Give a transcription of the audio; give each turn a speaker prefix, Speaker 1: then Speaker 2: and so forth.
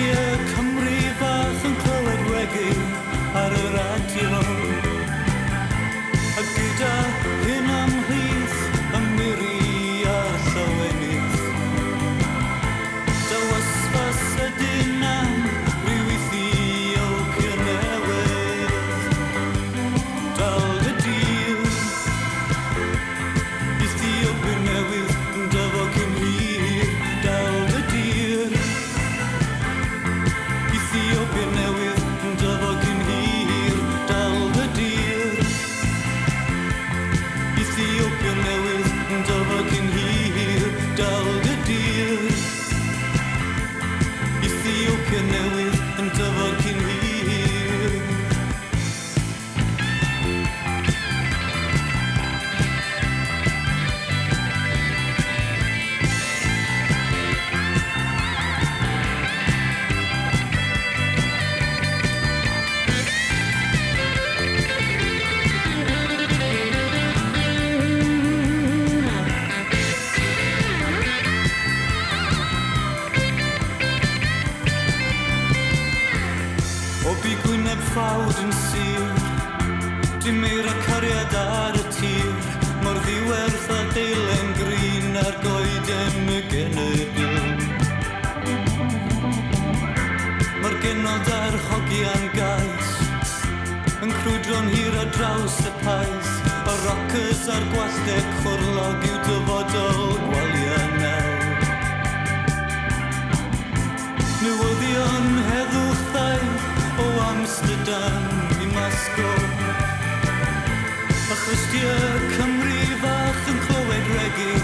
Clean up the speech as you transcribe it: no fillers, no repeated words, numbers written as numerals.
Speaker 1: Chlystiau Cymru fach yn clywed regi ar y radio. A gyda hyn amhlith y miri a llawenydd. Dywysfas ydyn am ryw Ethiopia newydd. Dal dy dir, Ethiopia newydd yn dyfod cyn hir. Dal dy dir, Ethiopia newydd yn dyfod cyn hir. Dal dy dir, Ethiopia newydd yn dyfod cyn hir. Dal dy dir, Ethiopia newydd yn dyfod cyn hir. O bu gwyneb ffawd yn sir, dim eir a cariad ar y tir, mor ddiwerth a deilen grin ar goeden y genedl. Mae'r genod a'r hogian gais yn crwydro'n hir a draws y pais, a rockers a'r gwasteg chwrlog yw dyfodol gwalia nawr. Newyddion heddwch ddau o Amsterdam i Masgo. A Chlystiau Cymru fach yn clywed regi